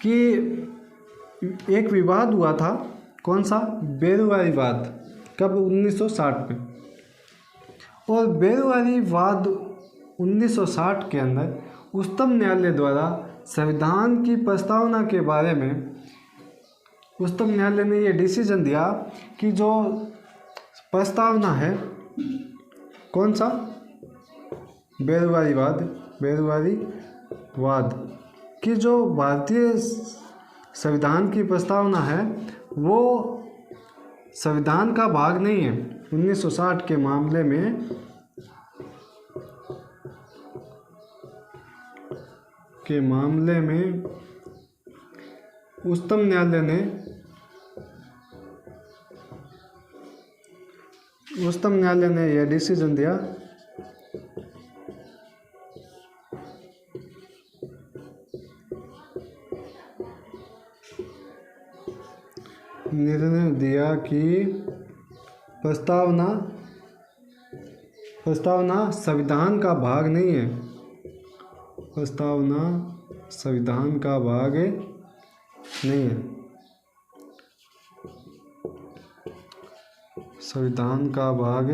कि एक विवाद हुआ था, कौन सा, बेरुआ विवाद, कब, 1960 में। और बेरुआ विवाद 1960 के अंदर उच्चतम न्यायालय द्वारा संविधान की प्रस्तावना के बारे में उच्चतम न्यायालय ने यह डिसीजन दिया कि जो प्रस्तावना है, कौन सा, बेरुआ विवाद कि जो भारतीय संविधान की प्रस्तावना है वो संविधान का भाग नहीं है। 1960 के मामले में उच्चतम न्यायालय ने यह डिसीजन दिया निर्णय दिया कि प्रस्तावना संविधान का भाग नहीं है। प्रस्तावना संविधान का भाग नहीं है। संविधान का भाग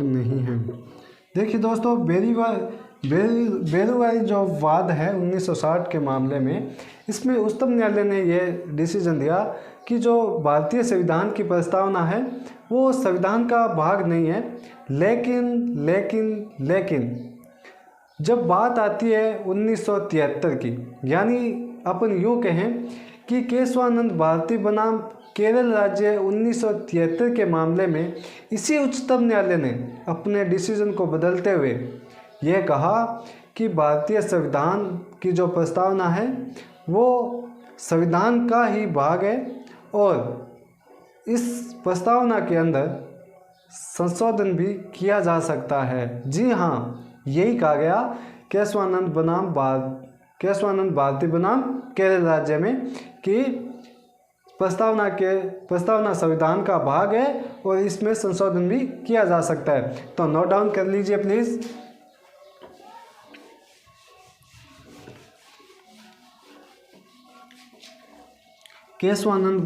नहीं है। देखिए दोस्तों, बेरुआ जो वाद है 1960 के मामले में, इसमें उच्चतम न्यायालय ने यह डिसीजन दिया कि जो भारतीय संविधान की प्रस्तावना है वो संविधान का भाग नहीं है। लेकिन जब बात आती है 1973 की, यानी अपन यूँ कहें कि केशवानंद भारती बनाम केरल राज्य 1973 के मामले में इसी उच्चतम न्यायालय ने अपने डिसीजन को बदलते हुए यह कहा कि भारतीय संविधान की जो प्रस्तावना है वो संविधान का ही भाग है और इस प्रस्तावना के अंदर संशोधन भी किया जा सकता है। जी हाँ, यही कहा गया केशवानंद भारती बनाम केरल राज्य में कि प्रस्तावना संविधान का भाग है और इसमें संशोधन भी किया जा सकता है। तो नोट डाउन कर लीजिए प्लीज। केशवानंद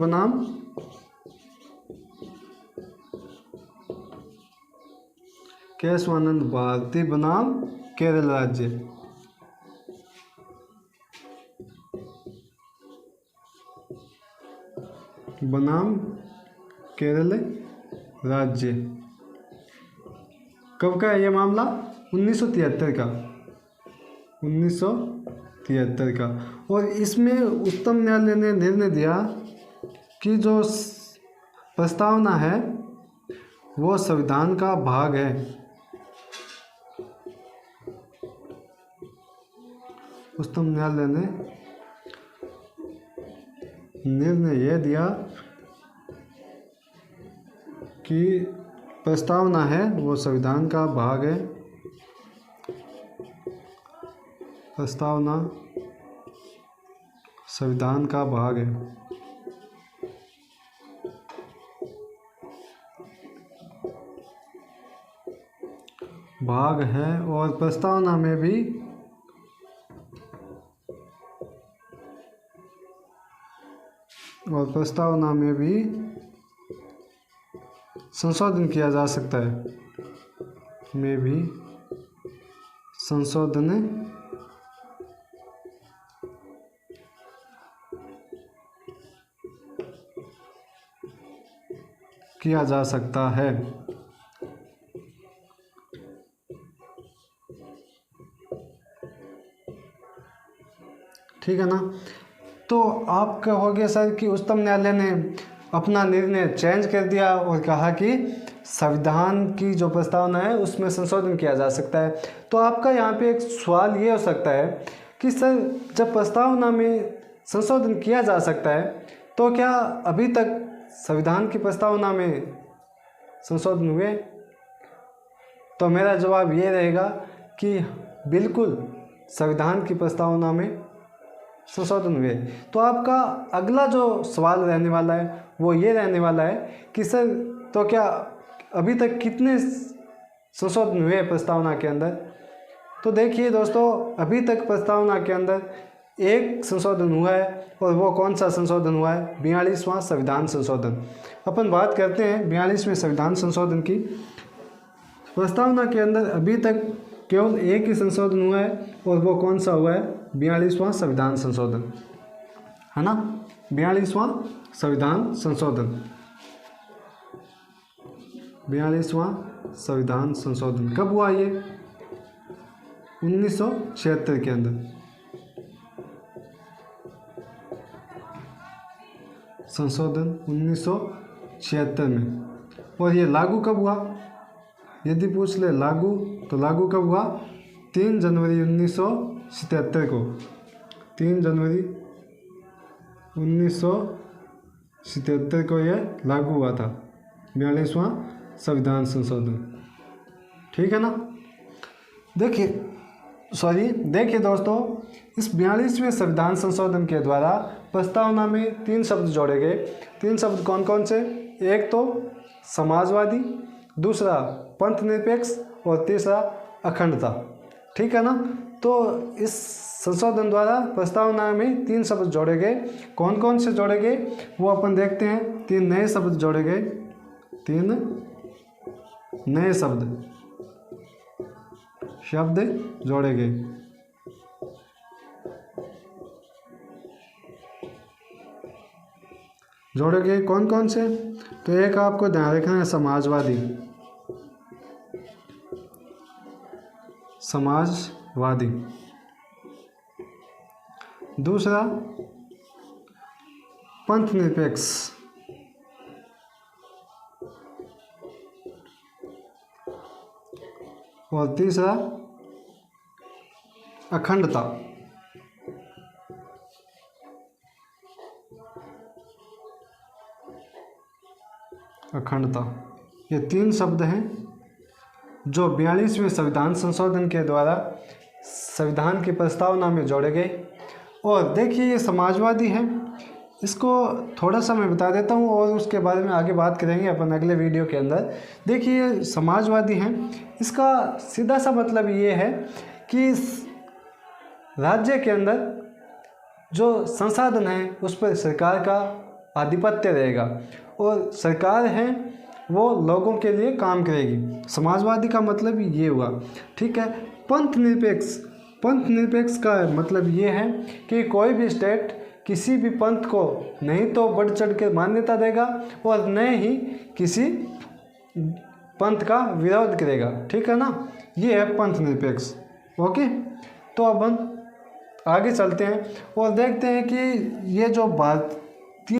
भारती बनाम केरल राज्य। बनाम केरल राज्य। कब का है ये मामला? 1973 का। 1973 का। और इसमें उच्चतम न्यायालय ने निर्णय दिया कि जो प्रस्तावना है वो संविधान का भाग है। उच्चतम न्यायालय ने निर्णय यह दिया कि प्रस्तावना है वो संविधान का भाग है। प्रस्तावना संविधान का भाग है। और प्रस्तावना में भी संशोधन किया जा सकता है। संशोधन किया जा सकता है। ठीक है ना। तो आप कहोगे सर कि उच्चतम न्यायालय ने अपना निर्णय चेंज कर दिया और कहा कि संविधान की जो प्रस्तावना है उसमें संशोधन किया जा सकता है। तो आपका यहाँ पे एक सवाल ये हो सकता है कि सर जब प्रस्तावना में संशोधन किया जा सकता है तो क्या अभी तक संविधान की प्रस्तावना में संशोधन हुए? तो मेरा जवाब ये रहेगा कि बिल्कुल संविधान की प्रस्तावना में संशोधन हुए। तो आपका अगला जो सवाल रहने वाला है वो ये रहने वाला है कि सर तो क्या अभी तक कितने संशोधन हुए प्रस्तावना के अंदर? तो देखिए दोस्तों, अभी तक प्रस्तावना के अंदर एक संशोधन हुआ है, और वो कौन सा संशोधन हुआ है? 42वां संविधान संशोधन। अपन बात करते हैं 42वें संविधान संशोधन की। प्रस्तावना के अंदर अभी तक केवल एक ही संशोधन हुआ है, और वो कौन सा हुआ है? 42वां संविधान संशोधन, है ना? 42वां संविधान संशोधन, 42वां संविधान संशोधन कब हुआ? ये 1976 के अंदर संशोधन 1976 में। और ये लागू कब हुआ? यदि पूछ ले लागू, तो लागू कब हुआ? 3 जनवरी 1977 को, 3 जनवरी 1977 को यह लागू हुआ था, 42वां संविधान संशोधन। ठीक है ना? देखिए दोस्तों, इस 42वें संविधान संशोधन के द्वारा प्रस्तावना में 3 शब्द जोड़े गए। 3 शब्द कौन कौन से? एक तो समाजवादी, दूसरा पंथ निरपेक्ष, और तीसरा अखंडता। ठीक है ना? तो इस संशोधन द्वारा प्रस्तावना में 3 शब्द जोड़े गए। कौन कौन से जोड़े गए वो अपन देखते हैं। 3 नए शब्द जोड़े गए, 3 नए शब्द जोड़े गए। कौन कौन से? तो एक आपको ध्यान रखना है, समाजवादी। दूसरा पंथ निरपेक्ष, और तीसरा अखंडता। ये 3 शब्द हैं जो 42वें संविधान संशोधन के द्वारा संविधान की प्रस्तावना में जोड़े गए। और देखिए, ये समाजवादी है, इसको थोड़ा सा मैं बता देता हूँ, और उसके बारे में आगे बात करेंगे अपन अगले वीडियो के अंदर। देखिए, समाजवादी हैं, इसका सीधा सा मतलब ये है कि राज्य के अंदर जो संसाधन है उस पर सरकार का आधिपत्य रहेगा, और सरकार है वो लोगों के लिए काम करेगी। समाजवादी का मतलब ये हुआ। ठीक है। पंथ निरपेक्ष का मतलब ये है कि कोई भी स्टेट किसी भी पंथ को नहीं तो बढ़ चढ़ के मान्यता देगा, और न ही किसी पंथ का विरोध करेगा। ठीक है ना? ये है पंथ निरपेक्ष। ओके, तो अब हम आगे चलते हैं और देखते हैं कि ये जो